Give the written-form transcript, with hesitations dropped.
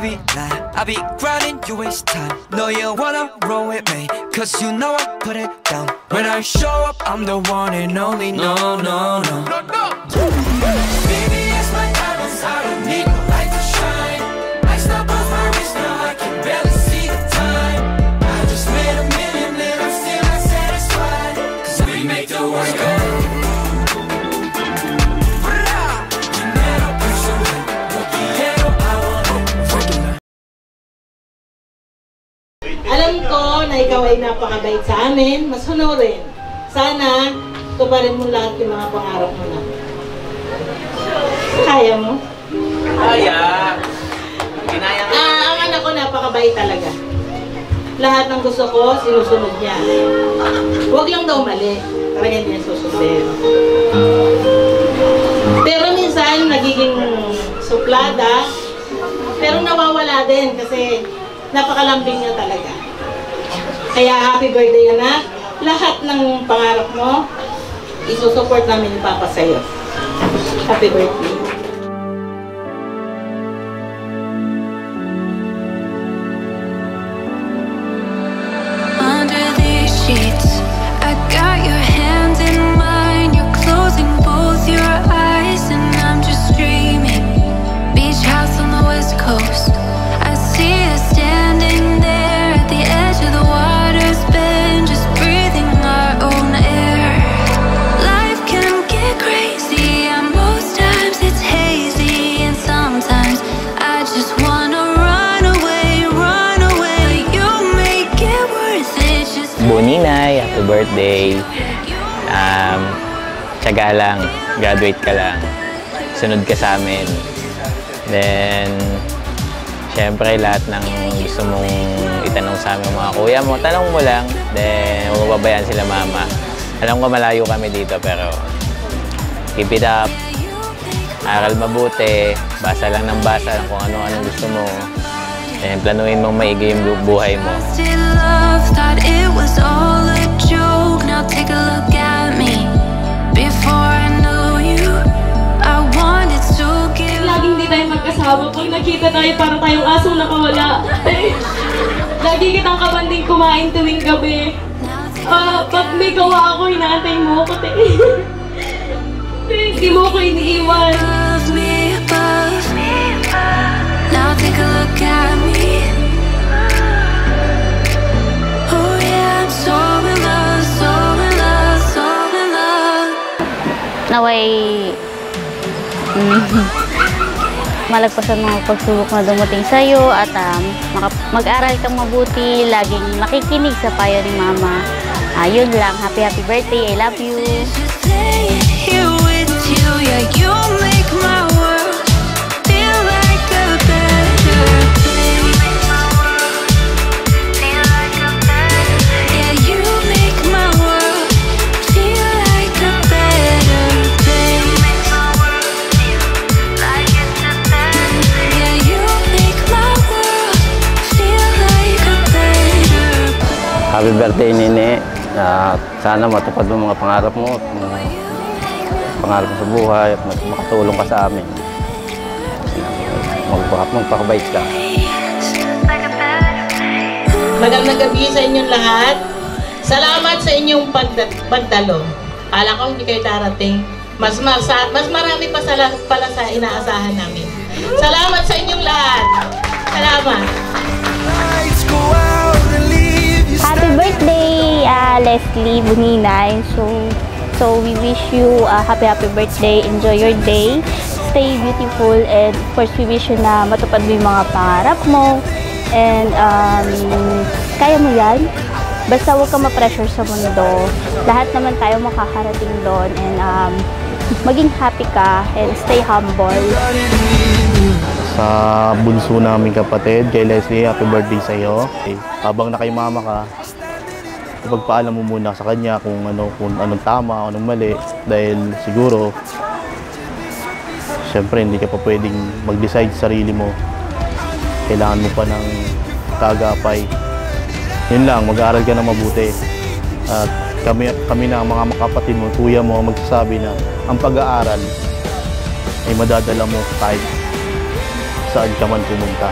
be lying. I be grinding, you waste time. No, you wanna roll with me, cause you know I put it down. When I show up, I'm the one and only. No, no, no, no, no. Baby, it's my diamonds, I don't need no light to shine. I stop off my wrist, now I can barely see the time. I just made $1 million and I'm still not satisfied, cause we make the world go. Alam ko na ikaw ay napakabait sa amin, masunurin. Sana, tuparin mo lahat yung mga pangarap mo na. Kaya mo? Kaya! Kinaya nga. Ang anak ko napakabait talaga. Lahat ng gusto ko, sinusunod niya. Huwag lang daw mali. Talaga hindi niya susundin. Pero minsan, nagiging suplada. Pero nawawala din kasi napakalambing niya talaga. Kaya happy birthday, anak. Lahat ng pangarap mo, isusupport namin ni Papa sa'yo. Happy birthday. Under these sheets, I got your hands in mine. You're closing both your eyes, and I'm just dreaming. Beach house on the west coast. I see us standing there at the edge of the water's bend, just breathing our own air. Life can get crazy, and most times it's hazy, and sometimes I just wanna run away, but you make it worth it. Just Buninay, happy birthday. Tiyaga lang, graduate ka lang. Sunod ka sa amin. Then, syempre, lahat ng gusto mong itanong sa aming mga kuya mo, tanong mo lang. Then, huwag mababayaan sila mama. Alam ko malayo kami dito, pero keep it up. Aral mabuti. Basa lang ng basa kung ano-anong gusto mo. Then, planuhin mong maigi yung buhay mo. Still love, thought it was all a joke. Now take a look at me. Before I knew you, I wanted to give. Laging di tayo magkasama. Pag nakita tayo, para tayong asong nakawala. Lagi kitang kabanding kumain tuwing gabi. Pag may gawa ako, inaantay mo ako. Hindi mo ako iniiwan. Love me above. Now take a look at me. Oh yeah, I'm so in love, so in love, so in love. Naway malagpasan mga pagsubok na dumating sa'yo at mag-aral kang mabuti, laging makikinig sa payo ni Mama. Yun lang, happy birthday, I love you. Just stay here with you, yeah, you make my world feel like a better place. Yeah, you make my world feel like a better place. Yeah, you make my world feel like a better place. Happy birthday, Nene. Sana matupad mo mga pangarap mo, pangarap mo sa buhay at makatulong ka sa amin. Magpakabait ka. Magandang gabi sa inyong lahat. Salamat sa inyong pagdalo. Kala ko hindi kayo darating. Mas marami pa pala sa inaasahan namin. Salamat sa inyong lahat. Salamat. Happy birthday, Leslie Buninay. So we wish you a happy birthday. Enjoy your day. Stay beautiful, and of course we wish you na matupad mo yung mga pangarap mo. And kaya mo yan. Basta huwag ka ma-pressure sa mundo. Lahat naman tayo makakarating doon. And maging happy ka and stay humble. Sa bunso namin kapatid, kay Leslie, happy birthday sa iyo. Habang nakaymama ka, ipagpaalam mo muna sa kanya kung anong tama, anong mali. Dahil siguro, syempre hindi ka pa pwedeng mag-decide sa sarili mo. Kailangan mo pa ng tagapay. Yun lang, mag-aaral ka na mabuti. At kami na mga kapatid mo, kuya mo, magsasabi na ang pag-aaral ay madadala mo kahit saan ka man pumunta.